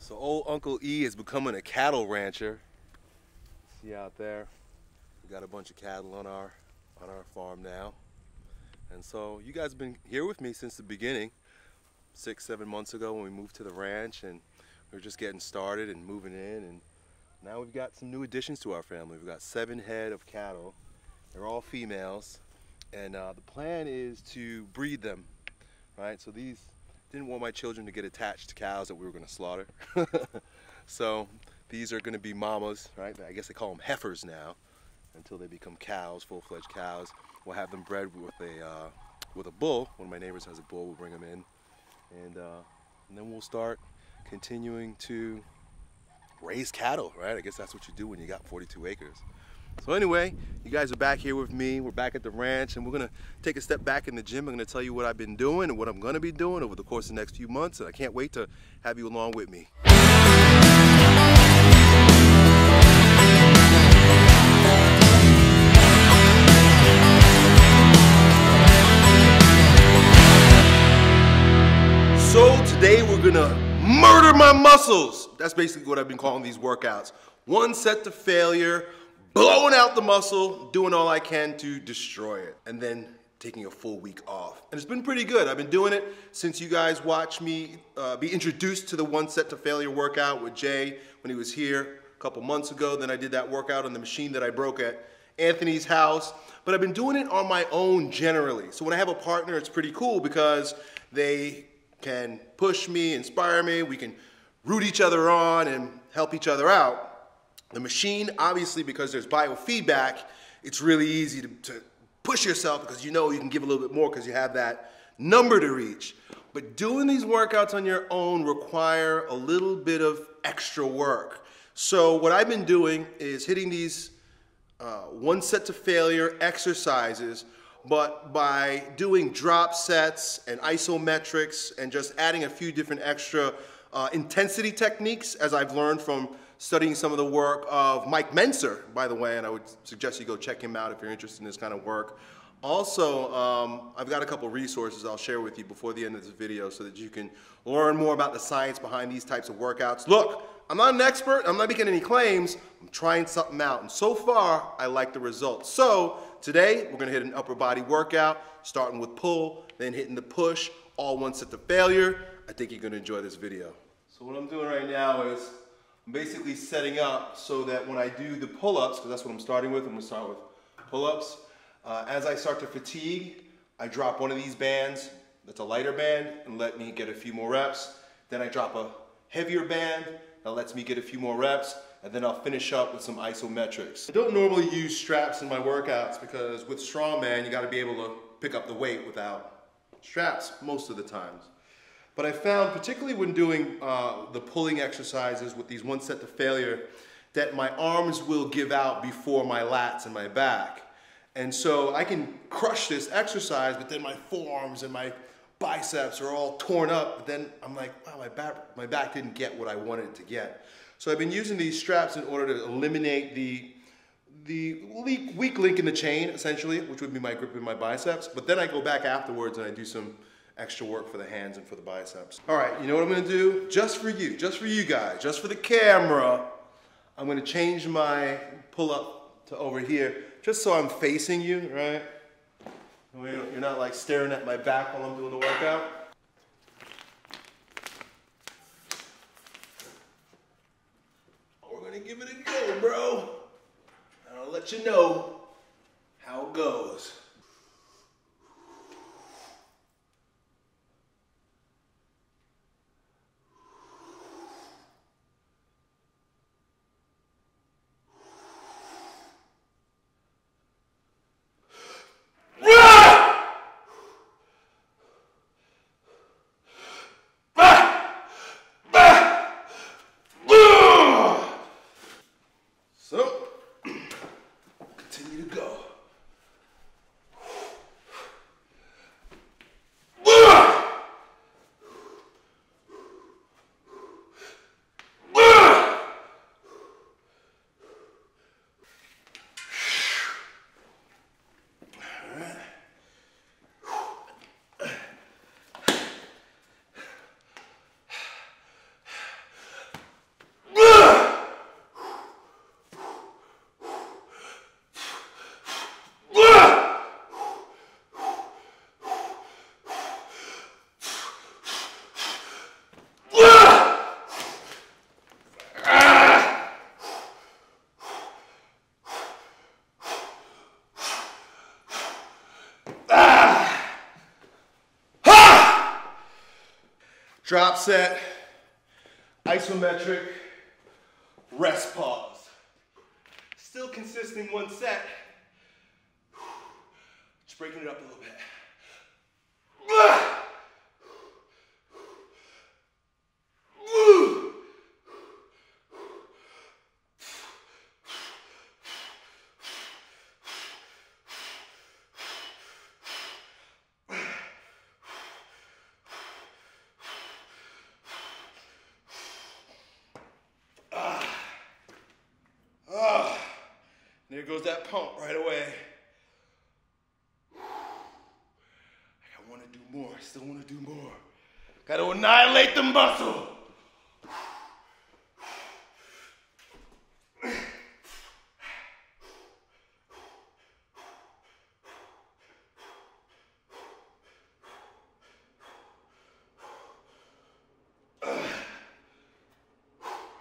So old Uncle E is becoming a cattle rancher. See out there, we got a bunch of cattle on our farm now. And so you guys have been here with me since the beginning, 6-7 months ago when we moved to the ranch, and we were just getting started and moving in, and now we've got some new additions to our family. We've got 7 head of cattle. They're all females, and the plan is to breed them, right? So these, didn't want my children to get attached to cows that we were going to slaughter. So these are going to be mamas, right? I guess they call them heifers now, until they become cows, full-fledged cows. We'll have them bred with a bull. One of my neighbors has a bull. We'll bring them in, and then we'll start continuing to raise cattle, right? I guess that's what you do when you got 42 acres. So anyway, you guys are back here with me. We're back at the ranch, and we're gonna take a step back in the gym. I'm gonna tell you what I've been doing and what I'm gonna be doing over the course of the next few months, and I can't wait to have you along with me. So today we're gonna murder my muscles. That's basically what I've been calling these workouts. One set to failure, blowing out the muscle, doing all I can to destroy it, and then taking a full week off. And it's been pretty good. I've been doing it since you guys watched me be introduced to the one set to failure workout with Jay when he was here a couple months ago. Then I did that workout on the machine that I broke at Anthony's house. But I've been doing it on my own generally. So when I have a partner, it's pretty cool because they can push me, inspire me, we can root each other on and help each other out. The machine, obviously, because there's biofeedback, it's really easy to push yourself because you know you can give a little bit more because you have that number to reach. But doing these workouts on your own require a little bit of extra work. So what I've been doing is hitting these one set to failure exercises, but by doing drop sets and isometrics and just adding a few different extra intensity techniques, as I've learned from studying some of the work of Mike Menser, by the way, and I would suggest you go check him out if you're interested in this kind of work. Also, I've got a couple resources I'll share with you before the end of this video so that you can learn more about the science behind these types of workouts. Look, I'm not an expert, I'm not making any claims, I'm trying something out, and so far, I like the results. So, today, we're gonna hit an upper body workout, starting with pull, then hitting the push, all one set to failure. I think you're gonna enjoy this video. So what I'm doing right now is, I'm basically setting up so that when I do the pull-ups, because that's what I'm starting with, I'm going to start with pull-ups. As I start to fatigue, I drop one of these bands, that's a lighter band, and let me get a few more reps. Then I drop a heavier band, that lets me get a few more reps, and then I'll finish up with some isometrics. I don't normally use straps in my workouts because with strongman, you got to be able to pick up the weight without straps most of the times. But I found, particularly when doing the pulling exercises with these one set to failure, that my arms will give out before my lats and my back. And so I can crush this exercise, but then my forearms and my biceps are all torn up. But then I'm like, wow, my back didn't get what I wanted it to get. So I've been using these straps in order to eliminate the weak link in the chain, essentially, which would be my grip and my biceps. But then I go back afterwards and I do some extra work for the hands and for the biceps. All right, you know what I'm gonna do? Just for you guys, just for the camera, I'm gonna change my pull-up to over here, just so I'm facing you, right? You're not like staring at my back while I'm doing the workout. We're gonna give it a go, bro. And I'll let you know how it goes. So, continue to go. Drop set, isometric, rest pause. Still consisting one set. Just breaking it up a little bit. There goes that pump right away. I want to do more. I still want to do more. Got to annihilate the muscle.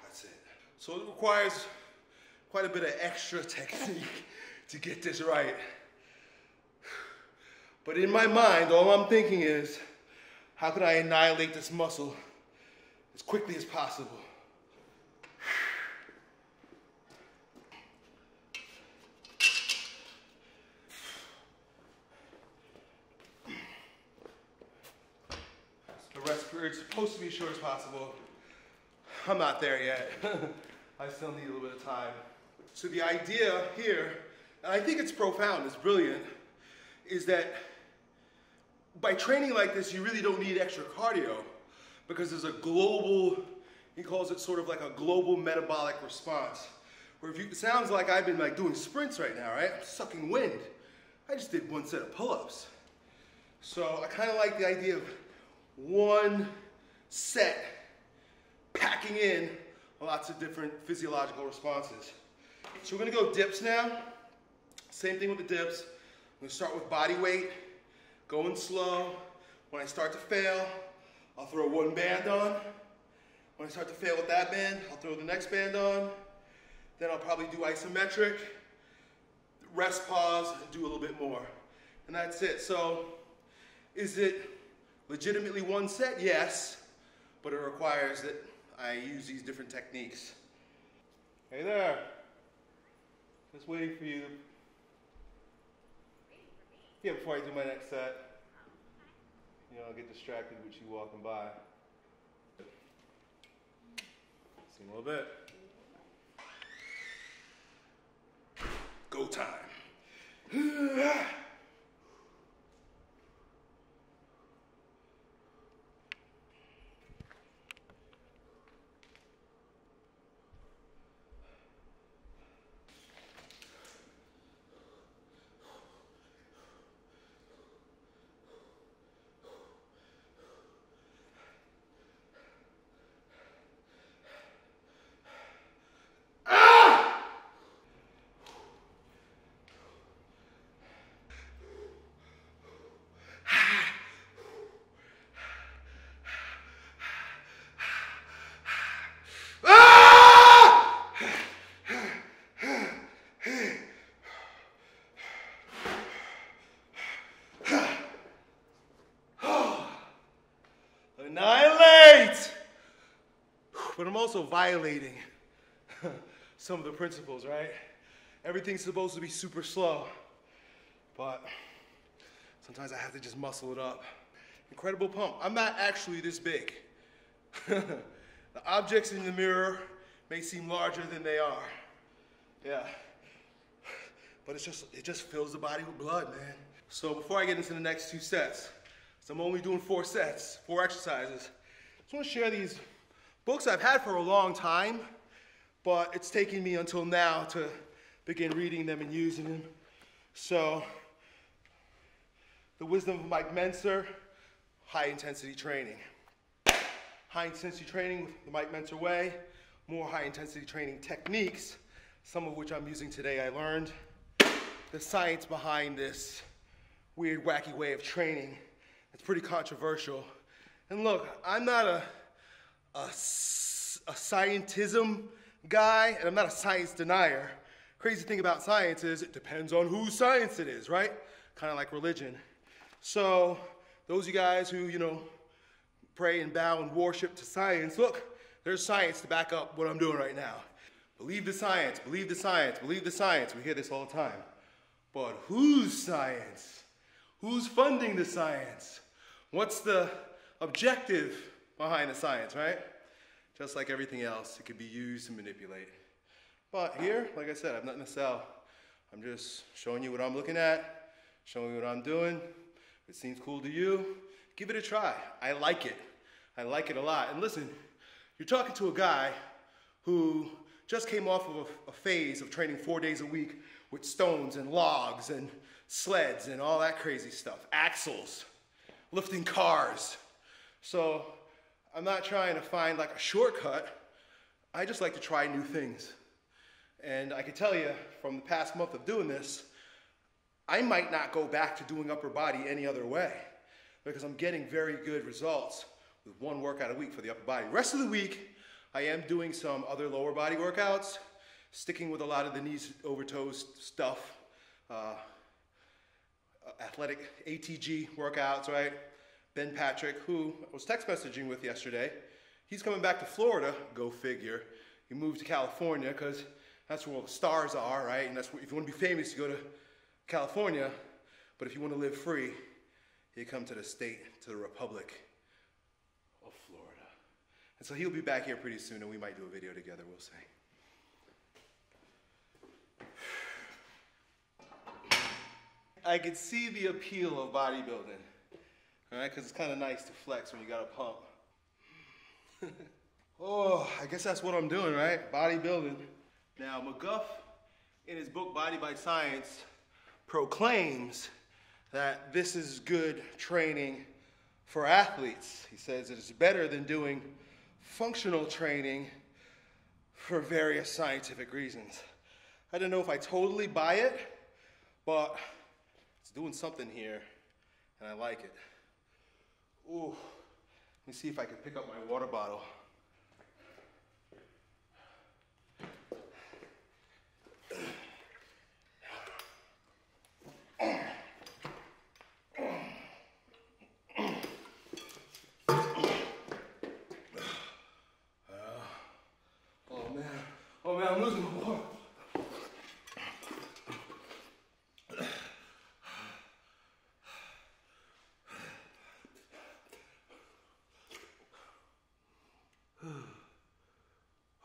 That's it. So it requires quite a bit of extra technique to get this right. But in my mind, all I'm thinking is, how could I annihilate this muscle as quickly as possible? The rest period's supposed to be as short as possible. I'm not there yet. I still need a little bit of time. So the idea here, and I think it's profound, it's brilliant, is that by training like this, you really don't need extra cardio because there's a global, he calls it sort of like a global metabolic response. Where if you, it sounds like I've been like doing sprints right now, right? I'm sucking wind. I just did one set of pull-ups. So I kind of like the idea of one set packing in lots of different physiological responses. So we're gonna go dips now. Same thing with the dips. I'm gonna start with body weight, going slow. When I start to fail, I'll throw one band on. When I start to fail with that band, I'll throw the next band on. Then I'll probably do isometric, rest pause, and do a little bit more. And that's it. So is it legitimately one set? Yes, but it requires that I use these different techniques. Hey there. Just waiting for you. Yeah, before I do my next set. You know, I'll get distracted with you walking by. See you in a little bit. Go time. Annihilate! But I'm also violating some of the principles, right? Everything's supposed to be super slow, but sometimes I have to just muscle it up. Incredible pump. I'm not actually this big. The objects in the mirror may seem larger than they are. Yeah. But it just fills the body with blood, man. So before I get into the next two sets, so I'm only doing 4 sets, 4 exercises. I just want to share these books I've had for a long time, but it's taken me until now to begin reading them and using them. So, The Wisdom of Mike Mentzer, High Intensity Training. High Intensity Training the Mike Mentzer way, more high intensity training techniques, some of which I'm using today. I learned the science behind this weird, wacky way of training. It's pretty controversial. And look, I'm not a scientism guy, and I'm not a science denier. Crazy thing about science is it depends on whose science it is, right? Kind of like religion. So those of you guys who, you know, pray and bow and worship to science. Look, there's science to back up what I'm doing right now. Believe the science, believe the science, believe the science. We hear this all the time. But whose science? Who's funding the science? What's the objective behind the science, right? Just like everything else, it can be used to manipulate. But here, like I said, I have nothing to sell. I'm just showing you what I'm looking at, showing you what I'm doing. If it seems cool to you, give it a try. I like it. I like it a lot. And listen, you're talking to a guy who just came off of a phase of training 4 days a week with stones and logs and sleds and all that crazy stuff, axles, lifting cars. So I'm not trying to find like a shortcut. I just like to try new things. And I can tell you from the past month of doing this, I might not go back to doing upper body any other way because I'm getting very good results with one workout a week for the upper body. Rest of the week, I am doing some other lower body workouts, sticking with a lot of the knees over toes stuff, athletic ATG workouts, right? Ben Patrick, who I was text messaging with yesterday, he's coming back to Florida, go figure. He moved to California because that's where all the stars are, right? And that's where, if you want to be famous, you go to California. But if you want to live free, you come to the state, to the Republic of Florida. And so he'll be back here pretty soon, and we might do a video together, we'll see. I could see the appeal of bodybuilding, all right? Because it's kind of nice to flex when you got a pump. Oh, I guess that's what I'm doing, right? Bodybuilding. Now, McGuff, in his book, Body by Science, proclaims that this is good training for athletes. He says it's better than doing functional training for various scientific reasons. I don't know if I totally buy it, but it's doing something here, and I like it. Ooh, let me see if I can pick up my water bottle. Oh man, I'm losing my water.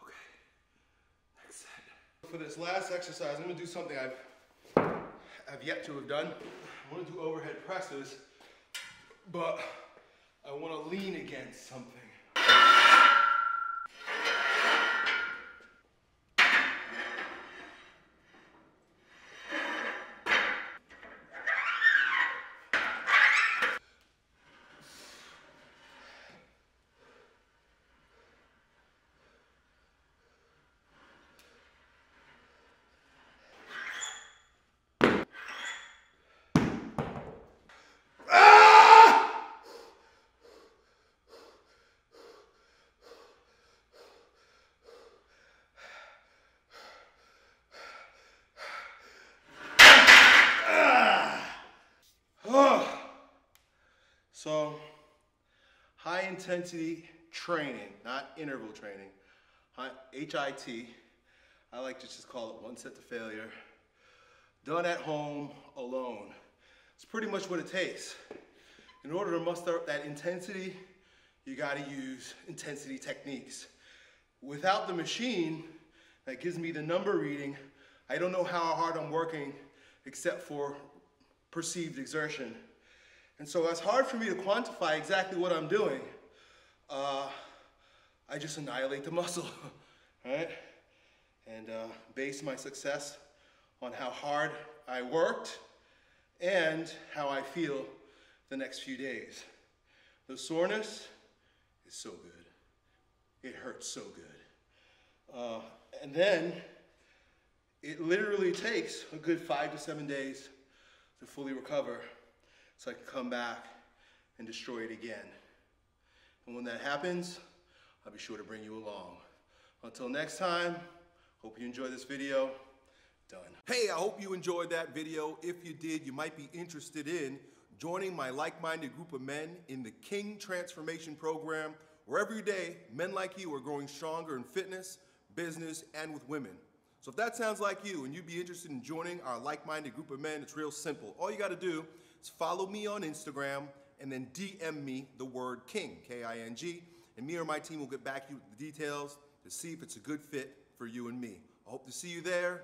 Okay, next set. For this last exercise, I'm gonna do something I've yet to have done. I wanna do overhead presses, but I wanna lean against something. So, high intensity training, not interval training, HIT, I like to just call it one set to failure, done at home alone. It's pretty much what it takes. In order to muster up that intensity, you gotta use intensity techniques. Without the machine that gives me the number reading, I don't know how hard I'm working except for perceived exertion. And so it's hard for me to quantify exactly what I'm doing. I just annihilate the muscle, right? And base my success on how hard I worked and how I feel the next few days. The soreness is so good. It hurts so good. And then it literally takes a good 5 to 7 days to fully recover so I can come back and destroy it again. And when that happens, I'll be sure to bring you along. Until next time, hope you enjoyed this video. Done. Hey, I hope you enjoyed that video. If you did, you might be interested in joining my like-minded group of men in the King Transformation Program, where every day, men like you are growing stronger in fitness, business, and with women. So if that sounds like you and you'd be interested in joining our like-minded group of men, it's real simple. All you gotta do is follow me on Instagram and then DM me the word King, K-I-N-G, and me or my team will get back to you with the details to see if it's a good fit for you and me. I hope to see you there.